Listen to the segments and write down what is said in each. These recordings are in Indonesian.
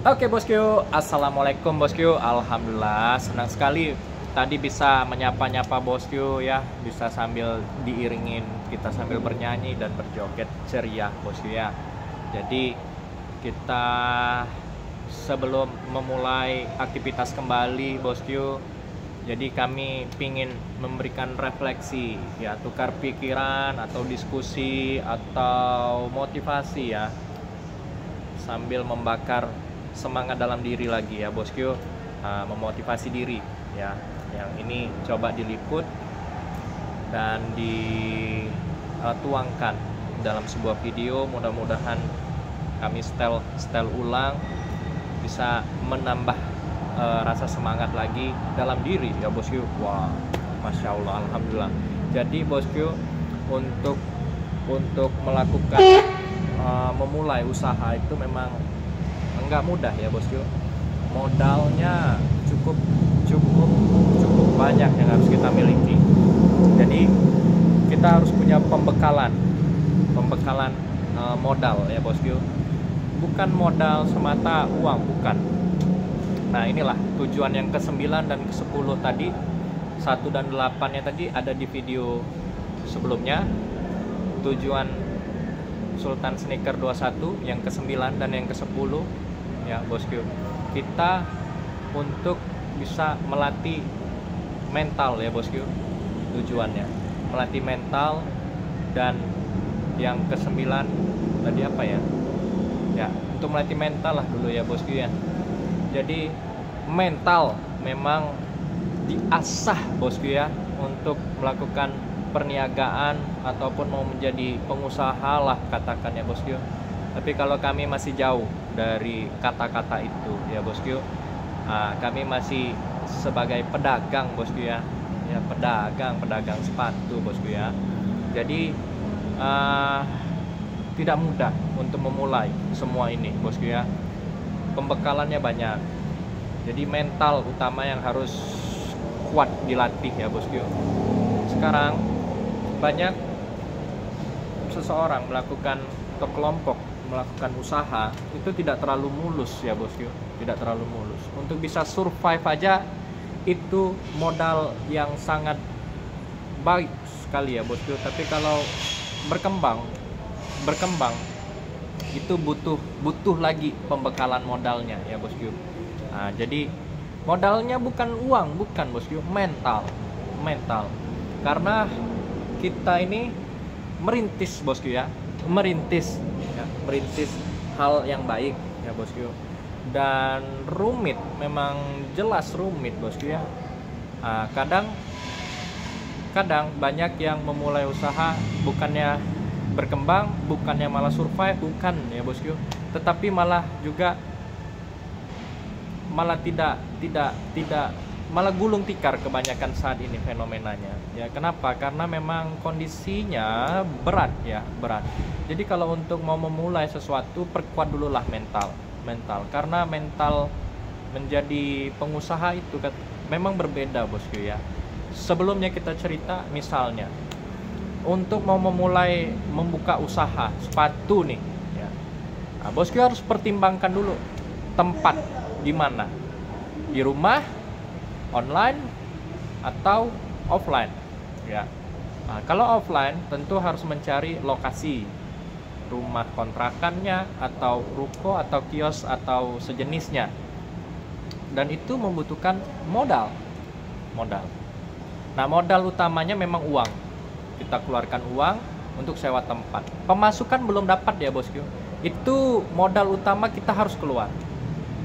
Oke bosku, assalamualaikum bosku. Alhamdulillah senang sekali tadi bisa menyapa-nyapa bosku ya, bisa sambil diiringin kita sambil bernyanyi dan berjoget ceria bosku ya. Jadi kita sebelum memulai aktivitas kembali bosku, jadi kami ingin memberikan refleksi ya, tukar pikiran atau diskusi atau motivasi ya, sambil membakar semangat dalam diri lagi ya bosku, memotivasi diri ya. Yang ini coba diliput dan dituangkan dalam sebuah video. Mudah-mudahan kami setel ulang bisa menambah rasa semangat lagi dalam diri ya bosku. Wah, masya Allah, alhamdulillah. Jadi bosku, untuk melakukan memulai usaha itu memang enggak mudah ya bosku. Modalnya cukup banyak yang harus kita miliki. Jadi kita harus punya pembekalan modal ya bosku. Bukan modal semata uang, bukan. Nah inilah tujuan yang ke-9 dan ke-10 tadi. 1 dan 8 nya tadi ada di video sebelumnya. Tujuan Sultan Sneaker 21 yang ke-9 dan yang ke-10 ya bosku. Kita untuk bisa melatih mental ya bosku, tujuannya melatih mental. Dan yang ke-9 tadi apa ya, untuk melatih mental lah dulu ya bosku ya. Jadi mental memang diasah bosku ya, untuk melakukan perniagaan ataupun mau menjadi pengusaha lah katakan ya bosku. Tapi kalau kami masih jauh dari kata-kata itu ya bosku, kami masih sebagai pedagang bosku ya, pedagang sepatu bosku ya. Jadi tidak mudah untuk memulai semua ini bosku ya. Pembekalannya banyak. Jadi mental utama yang harus kuat dilatih ya bosku. Sekarang banyak seseorang melakukan ke kelompok, melakukan usaha itu tidak terlalu mulus ya bosku, tidak terlalu mulus. Untuk bisa survive aja itu modal yang sangat baik sekali ya bosku. Tapi kalau berkembang itu butuh lagi pembekalan modalnya ya bosku. Jadi modalnya bukan uang, bukan bosku, mental. Karena kita ini merintis bosku ya, merintis hal yang baik ya bosku. Dan rumit, memang jelas rumit bosku ya. Kadang banyak yang memulai usaha bukannya berkembang, bukannya malah survive, bukan ya bosku, tetapi malah malah gulung tikar kebanyakan saat ini fenomenanya ya. Kenapa? Karena memang kondisinya berat. Jadi kalau untuk mau memulai sesuatu, perkuat dululah mental. Karena mental menjadi pengusaha itu memang berbeda bosku ya. Sebelumnya kita cerita, misalnya untuk mau memulai membuka usaha sepatu nih ya, bosku harus pertimbangkan dulu tempat di mana, di rumah, online atau offline ya. Kalau offline tentu harus mencari lokasi rumah kontrakannya atau ruko atau kios atau sejenisnya, dan itu membutuhkan modal. Nah modal utamanya memang uang. Kita keluarkan uang untuk sewa tempat. Pemasukan belum dapat ya bosku, itu modal utama kita harus keluar.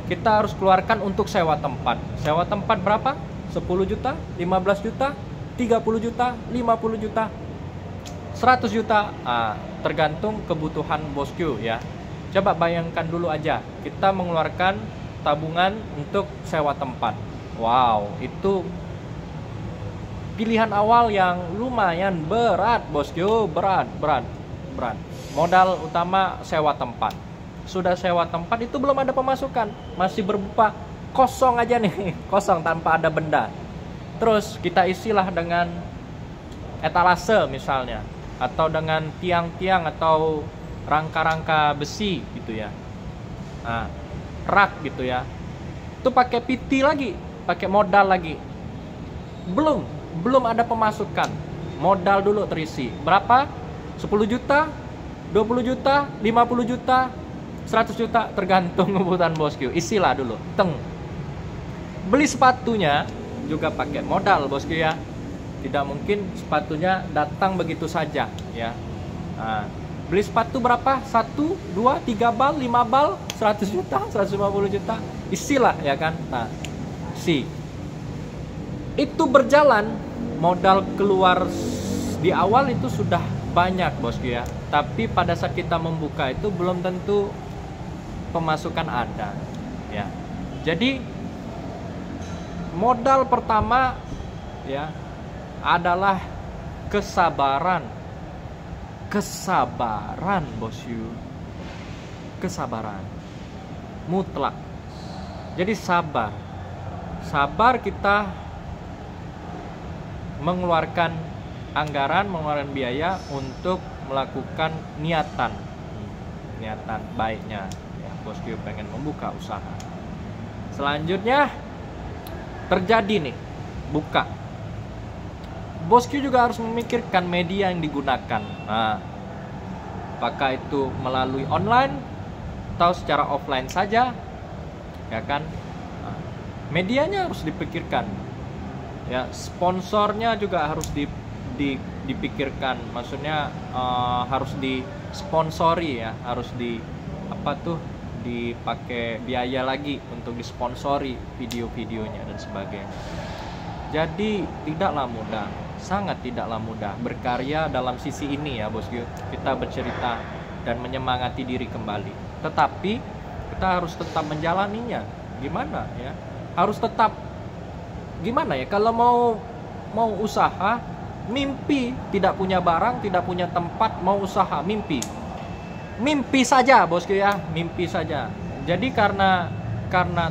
Kita harus keluarkan untuk sewa tempat. Sewa tempat berapa? 10 juta, 15 juta, 30 juta, 50 juta, 100 juta. Tergantung kebutuhan bosku ya. Coba bayangkan dulu aja, kita mengeluarkan tabungan untuk sewa tempat. Wow, itu pilihan awal yang lumayan berat bosku, berat. Modal utama sewa tempat. Sudah sewa tempat itu belum ada pemasukan, masih berupa kosong aja nih, kosong tanpa ada benda. Terus kita isilah dengan etalase misalnya, atau dengan tiang-tiang atau rangka-rangka besi gitu ya. Nah, rak gitu ya, itu pakai PT lagi, pakai modal lagi. Belum ada pemasukan, modal dulu terisi berapa, 10 juta, 20 juta, 50 juta, 100 juta, tergantung kebutuhan bosku. Isilah dulu, beli sepatunya juga pakai modal bosku ya. Tidak mungkin sepatunya datang begitu saja ya. Nah, beli sepatu berapa? 1, 2, 3 bal, 5 bal, 100 juta, 150 juta. Isilah ya kan. Nah, itu berjalan, modal keluar di awal itu sudah banyak bosku ya. Tapi pada saat kita membuka itu belum tentu pemasukan ada ya. Jadi modal pertama ya adalah kesabaran bosku, kesabaran mutlak. Jadi sabar kita mengeluarkan anggaran, mengeluarkan biaya untuk melakukan niatan baiknya ya, bosku pengen membuka usaha. Selanjutnya terjadi nih, buka. Bosku juga harus memikirkan media yang digunakan. Nah, apakah itu melalui online atau secara offline saja, ya kan? Nah, medianya harus dipikirkan. Ya, sponsornya juga harus dipikirkan. Maksudnya harus disponsori ya, harus dipakai biaya lagi untuk disponsori video-videonya dan sebagainya. Jadi tidaklah mudah, sangat tidaklah mudah berkarya dalam sisi ini ya bosku. Kita bercerita dan menyemangati diri kembali. Tetapi kita harus tetap menjalaninya. Gimana ya? Harus tetap gimana ya? Kalau mau usaha, mimpi, tidak punya barang, tidak punya tempat, mau usaha, mimpi saja bosku ya, mimpi saja. Jadi karena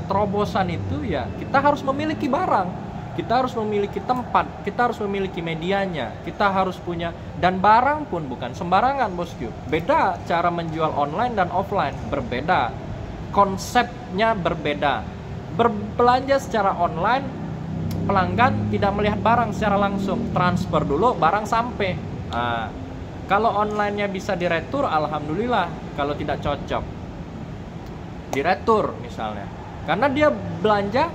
terobosan itu ya, kita harus memiliki barang, kita harus memiliki tempat, kita harus memiliki medianya, kita harus punya, dan barang pun bukan sembarangan bosku. Beda cara menjual online dan offline, berbeda, konsepnya berbeda. Berbelanja secara online, pelanggan tidak melihat barang secara langsung, transfer dulu barang sampai. Nah, kalau online-nya bisa diretur, alhamdulillah. Kalau tidak cocok, diretur misalnya, karena dia belanja,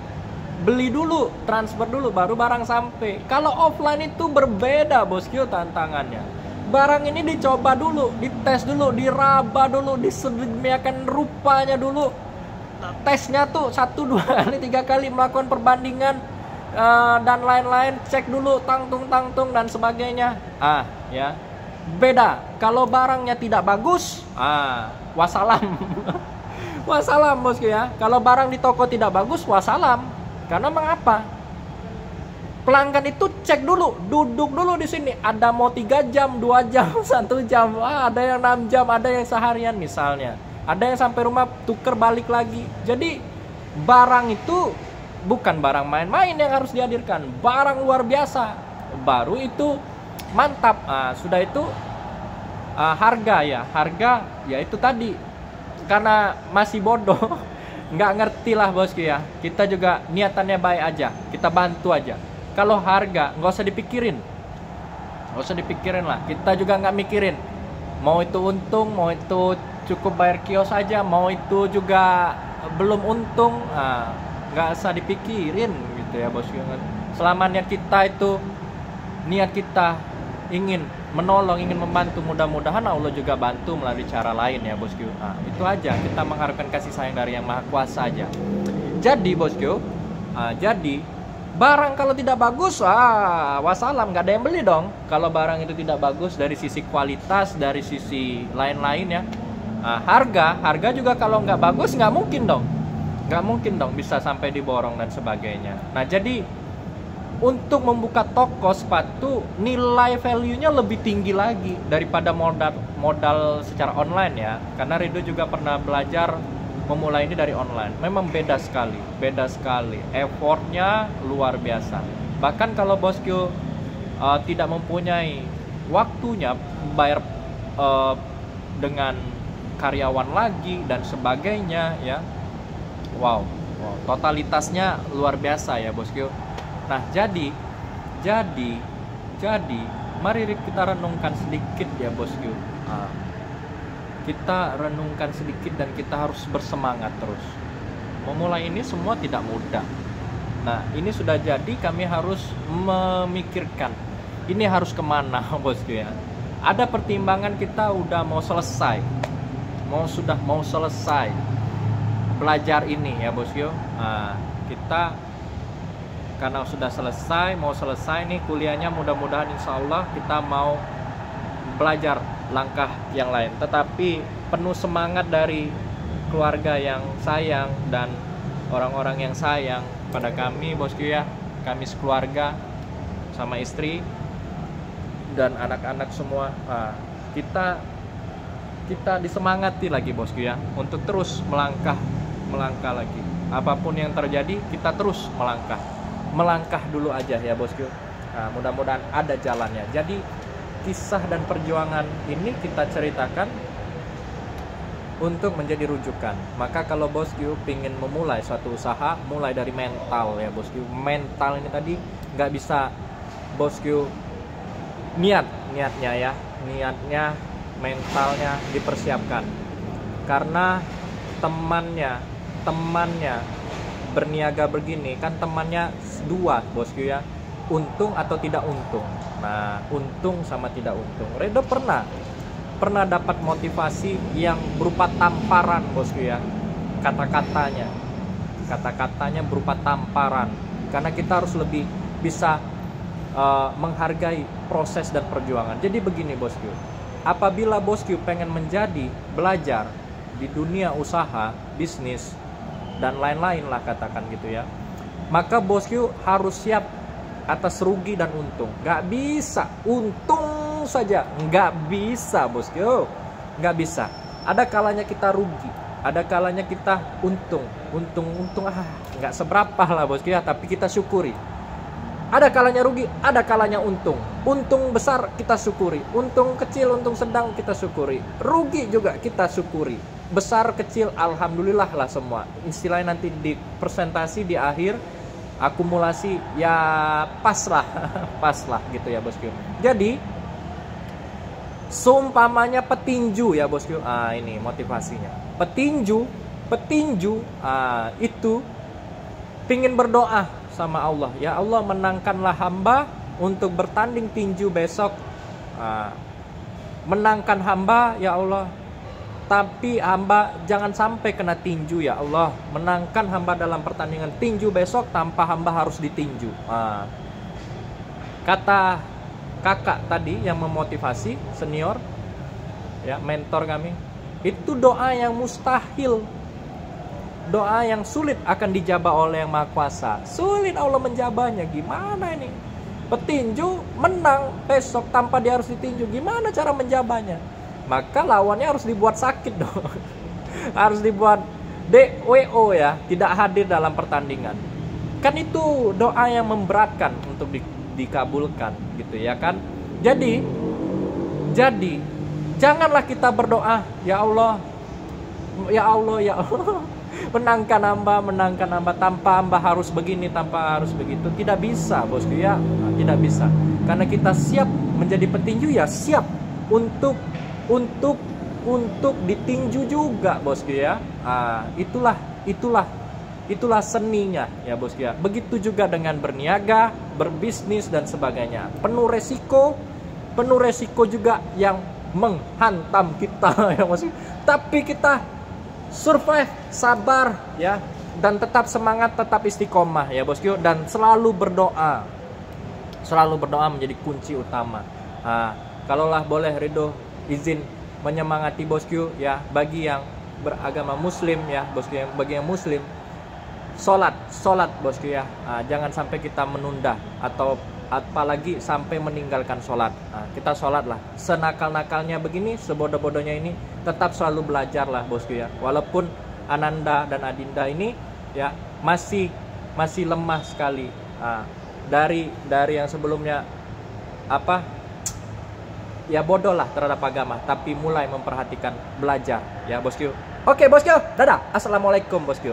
beli dulu, transfer dulu, baru barang sampai. Kalau offline itu berbeda bosku tantangannya. Barang ini dicoba dulu, dites dulu, diraba dulu, disediakan rupanya dulu. Tesnya tuh 1, 2 kali, 3 kali, melakukan perbandingan dan lain-lain, cek dulu tangtung dan sebagainya. Ya. Beda. Kalau barangnya tidak bagus, wassalam. Wassalam bosku ya. Kalau barang di toko tidak bagus, wassalam. Karena mengapa? Pelanggan itu cek dulu, duduk dulu di sini. Ada mau 3 jam, 2 jam, 1 jam, ada yang 6 jam, ada yang seharian misalnya. Ada yang sampai rumah tuker balik lagi. Jadi barang itu bukan barang main-main yang harus dihadirkan, barang luar biasa. Baru itu mantap. Sudah itu harga ya itu tadi. Karena masih bodoh, nggak ngerti lah bosku ya. Kita juga niatannya baik aja, kita bantu aja. Kalau harga nggak usah dipikirin, lah. Kita juga nggak mikirin mau itu untung, mau itu cukup bayar kios aja, mau itu juga belum untung, nggak usah dipikirin gitu ya bosku. Selama niat kita ingin menolong, ingin membantu, mudah-mudahan Allah juga bantu melalui cara lain ya bosku. Itu aja, kita mengharapkan kasih sayang dari Yang Maha Kuasa aja. Jadi bosku, jadi barang kalau tidak bagus, wassalam, nggak ada yang beli dong. Kalau barang itu tidak bagus dari sisi kualitas, dari sisi lain-lain ya. Harga juga kalau nggak bagus, nggak mungkin dong bisa sampai diborong dan sebagainya. Nah jadi untuk membuka toko sepatu, nilai value-nya lebih tinggi lagi daripada modal secara online ya. Karena Ridho juga pernah belajar memulai ini dari online. Memang beda sekali. Effortnya luar biasa. Bahkan kalau bosku tidak mempunyai waktunya bayar dengan karyawan lagi dan sebagainya ya, Wow, wow, totalitasnya luar biasa ya bosku. Nah, jadi jadi mari kita renungkan sedikit ya bosku. Nah, kita renungkan sedikit dan kita harus bersemangat terus. Memulai ini semua tidak mudah. Nah, ini sudah jadi, kami harus memikirkan ini harus kemana bosku ya. Ada pertimbangan, kita udah mau selesai, mau selesai belajar ini ya bosku. Nah, kita karena sudah selesai, mau selesai nih kuliahnya, mudah-mudahan insya Allah kita mau belajar langkah yang lain. Tetapi penuh semangat dari keluarga yang sayang dan orang-orang yang sayang pada kami bosku ya. Kami sekeluarga sama istri dan anak-anak semua. Nah, kita disemangati lagi bosku ya, untuk terus melangkah lagi. Apapun yang terjadi, kita terus melangkah dulu aja ya bosku. Nah, mudah-mudahan ada jalannya. Jadi kisah dan perjuangan ini kita ceritakan untuk menjadi rujukan. Maka kalau bosku pingin memulai suatu usaha, mulai dari mental ya bosku. Mental ini tadi nggak bisa bosku, niatnya mentalnya dipersiapkan. Karena temannya berniaga begini kan, temannya dua bosku ya, untung atau tidak untung. Nah, untung sama tidak untung. Redo pernah dapat motivasi yang berupa tamparan bosku ya. Kata-katanya berupa tamparan, karena kita harus lebih bisa menghargai proses dan perjuangan. Jadi begini bosku, apabila bosku pengen belajar di dunia usaha, bisnis dan lain-lain lah katakan gitu ya, maka bosku harus siap atas rugi dan untung. Gak bisa untung saja, gak bisa bosku, gak bisa. Ada kalanya kita rugi, ada kalanya kita untung gak seberapa lah bosku ya, tapi kita syukuri. Ada kalanya rugi, ada kalanya untung besar kita syukuri, untung kecil, untung sedang kita syukuri, rugi juga kita syukuri, besar kecil alhamdulillah lah semua. Istilahnya nanti di presentasi di akhir akumulasi ya pas lah gitu ya bosku. Jadi seumpamanya petinju ya bosku. Ini motivasinya. Petinju itu pingin berdoa sama Allah, ya Allah menangkanlah hamba untuk bertanding tinju besok. Menangkan hamba ya Allah, tapi hamba jangan sampai kena tinju ya Allah. Menangkan hamba dalam pertandingan tinju besok tanpa hamba harus ditinju. Kata kakak tadi yang memotivasi, senior ya, mentor kami, itu doa yang mustahil, doa yang sulit akan dijabah oleh Yang Maha Kuasa. Sulit Allah menjabahnya. Gimana ini? Petinju menang besok tanpa dia harus ditinju, gimana cara menjabahnya? Maka lawannya harus dibuat sakit dong. Harus dibuat DWO ya, tidak hadir dalam pertandingan. Kan itu doa yang memberatkan untuk dikabulkan gitu ya kan. Jadi janganlah kita berdoa, ya Allah menangkan hamba tanpa hamba harus begini, tanpa harus begitu. Tidak bisa bosku ya. Tidak bisa. Karena kita siap menjadi petinju ya, siap untuk ditinju juga bosku ya. Itulah seninya ya bosku ya. Begitu juga dengan berniaga, berbisnis dan sebagainya. Penuh resiko juga yang menghantam kita ya bosku. Tapi kita survive, sabar ya, dan tetap semangat, tetap istiqomah ya bosku, dan selalu berdoa menjadi kunci utama. Kalaulah boleh Ridho izin menyemangati bosku ya, bagi yang beragama muslim ya bosku, bagi yang muslim, sholat bosku ya. Jangan sampai kita menunda atau apalagi sampai meninggalkan sholat. Kita sholatlah, senakal-nakalnya begini, sebodoh-bodohnya ini, tetap selalu belajarlah bosku ya. Walaupun Ananda dan Adinda ini ya masih lemah sekali dari yang sebelumnya ya bodoh lah terhadap agama, tapi mulai memperhatikan belajar ya bosku. Oke bosku, dadah, assalamualaikum bosku.